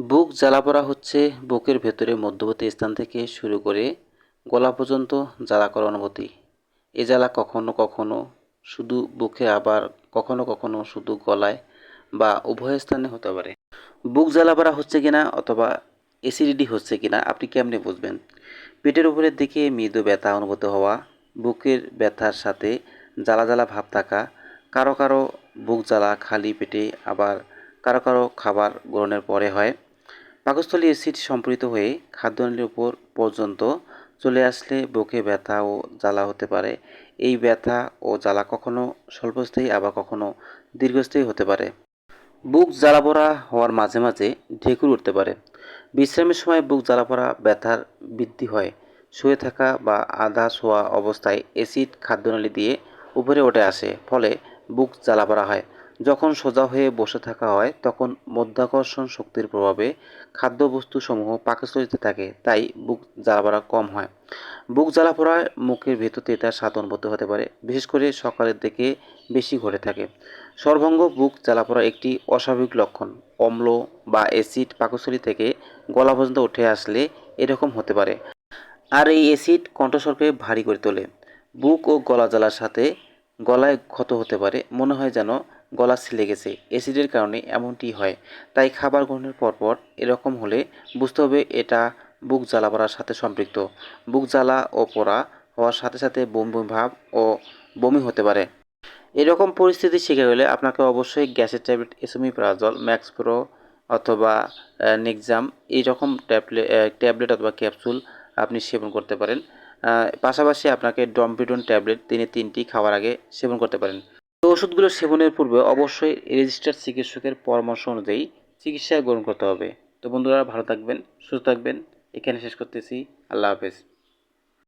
বুক জ্বালা-পোড়া হচ্ছে বুকের ভেতরে মধ্যবর্তী স্থান থেকে শুরু করে গলা পর্যন্ত জ্বালাকর অনুভূতি। এ জ্বালা কখনো কখনো শুধু বুকে আবার কখনো কখনো শুধু গলায় বা উভয় স্থানে হতে পারে। বুক জ্বালা-পোড়া হচ্ছে কিনা অথবা অ্যাসিডিটি হচ্ছে কিনা আপনি কেমনে বুঝবেন? পেটের উপরের দিকে মৃদু ব্যথা অনুভূত হওয়া, বুকের ব্যথার সাথে জ্বালা জ্বালা ভাব থাকা, কারো কারো বুক জ্বালা খালি পেটে আবার কারো কারো খাবার গ্রহণের পরে হয়। পাকস্থলী অ্যাসিড সংপৃক্ত হয়ে খাদ্যনালীর উপর পর্যন্ত চলে আসলে বুকে ব্যথা ও জ্বালা হতে পারে। এই ব্যথা ও জ্বালা কখনো স্বল্পস্থায়ী আবার কখনো দীর্ঘস্থায়ী হতে পারে। বুক জ্বালা-পোড়া হওয়ার মাঝে মাঝে ঢেকুর উঠতে পারে। বিশ্রামের সময় বুক জ্বালা-পোড়া ব্যথার বৃদ্ধি হয়। শুয়ে থাকা বা আধা শোয়া অবস্থায় অ্যাসিড খাদ্যনালী দিয়ে উপরে উঠে আসে, ফলে বুক জ্বালা-পোড়া হয়। যখন সোজা হয়ে বসে থাকা হয় তখন মাধ্যাকর্ষণ শক্তির প্রভাবে খাদ্যবস্তুসমূহ পাকস্থলীতে থাকে, তাই বুক জ্বালা-পোড়া কম হয়। বুক জ্বালা-পোড়ায় মুখের ভেতর তেতা স্বাদ অনুভূত হতে পারে, বিশেষ করে সকালের দিকে বেশি ঘটে থাকে। সর্বাঙ্গ বুক জ্বালা-পোড়ার একটি অস্বাভাবিক লক্ষণ। অম্ল বা অ্যাসিড পাকস্থলী থেকে গলা পর্যন্ত উঠে আসলে এরকম হতে পারে। আর এই অ্যাসিড কণ্ঠস্বরকে ভারী করে তোলে। বুক ও গলা জ্বালার সাথে গলায় ক্ষত হতে পারে, মনে হয় যেন গলা ছিলে গেছে। অ্যাসিডের কারণে এমনটি হয়। তাই খাবার গ্রহণের পরপর এরকম হলে বুঝতে হবে এটা বুক জ্বালা-পোড়ার সাথে সম্পৃক্ত। বুক জ্বালা ও পোড়া হওয়ার সাথে সাথে বমি বমি ভাব ও বমি হতে পারে। এরকম পরিস্থিতির শিকার হলে আপনাকে অবশ্যই গ্যাসের ট্যাবলেট এসোমিপ্রাজল, ম্যাক্সপ্রো অথবা নেক্সাম এইরকম ট্যাবলেট অথবা ক্যাপসুল আপনি সেবন করতে পারেন। পাশাপাশি আপনাকে ডমপিডন ট্যাবলেট দিনে ৩টি খাওয়ার আগে সেবন করতে পারেন। এই ওষুধগুলো সেবনের পূর্বে অবশ্যই রেজিস্টার্ড চিকিৎসকের পরামর্শ অনুযায়ী চিকিৎসা গ্রহণ করতে হবে। তো বন্ধুরা, ভালো থাকবেন, সুস্থ থাকবেন। এখানে শেষ করতেছি। আল্লাহ হাফেজ।